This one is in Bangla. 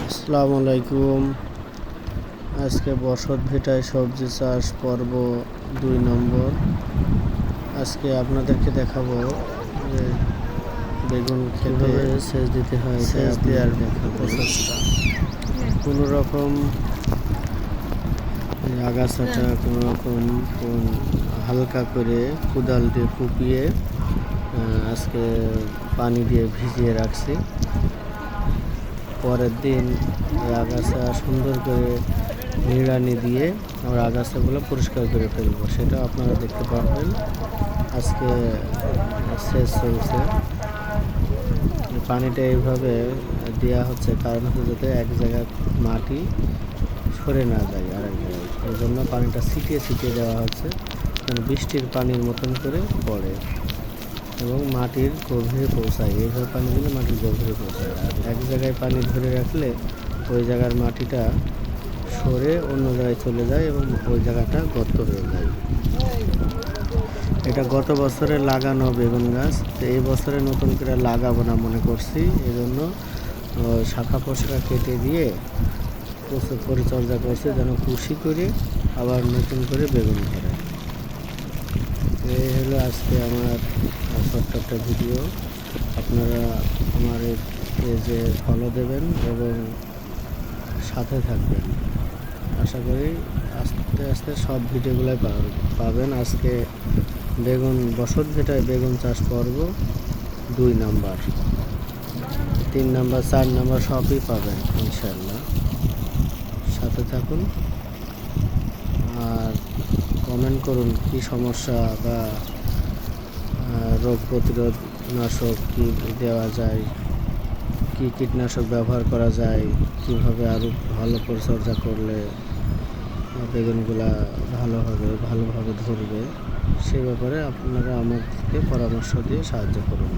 আসসালামু আলাইকুম। আজকে বসত ভিটায় সবজি চাষ পর্ব 2 নম্বর। আজকে আপনাদেরকে দেখাবো যে বেগুন খেতে সেচ দিতে হয়, সেচ দেওয়ার প্রসেসটা। কোনো রকম আগাছাটা কোনো রকম হালকা করে কোদাল দিয়ে কুপিয়ে আজকে পানি দিয়ে ভিজিয়ে রাখছি। পরের দিন আগাছা সুন্দর করে নিড়ানি দিয়ে আমরা আগাছাগুলো পরিষ্কার করে ফেলবো, সেটা আপনারা দেখতে পারবেন। আজকে সেচ চলছে, পানিটা এইভাবে দেওয়া হচ্ছে কারণ হচ্ছে যাতে এক জায়গায় মাটি সরে না যায় আর এক জায়গায়, এই জন্য পানিটা ছিটিয়ে ছিটিয়ে দেওয়া হচ্ছে যেন বৃষ্টির পানির মতন করে পড়ে এবং মাটির গভীরে পৌঁছায়। এইভাবে পানি দিলে মাটির গভীরে পৌঁছায়। আর এক জায়গায় পানি ধরে রাখলে ওই জায়গার মাটিটা সরে অন্য জায়গায় চলে যায় এবং ওই জায়গাটা গর্ত হয়ে যায়। এটা গত বছরে লাগানো বেগুন গাছ, তো এই বছরে নতুন করে লাগাবো না মনে করছি, এই জন্য শাখা পোশাখা কেটে দিয়ে প্রচুর পরিচর্যা করছে যেন কুশি করে আবার নতুন করে বেগুন ধরে। এই হলো আজকে আমার ছোট্ট একটা ভিডিও। আপনারা আমার এই পেজে ফলো দেবেন এবং সাথে থাকবেন। আশা করি আস্তে আস্তে সব ভিডিওগুলোই পাবেন। আজকে বেগুন বসত ভিটায় বেগুন চাষ পর্ব 2 নাম্বার, 3 নাম্বার, 4 নাম্বার সবই পাবেন ইনশাআল্লাহ। সাথে থাকুন আর কমেন্ট করুন কি সমস্যা বা রোগ প্রতিরোধ নাশক কী দেওয়া যায়, কী কীটনাশক ব্যবহার করা যায়, কীভাবে আরও ভালো পরিচর্যা করলে বেগুনগুলা ভালোভাবে ধরবে, সে ব্যাপারে আপনারা আমাকে পরামর্শ দিয়ে সাহায্য করুন।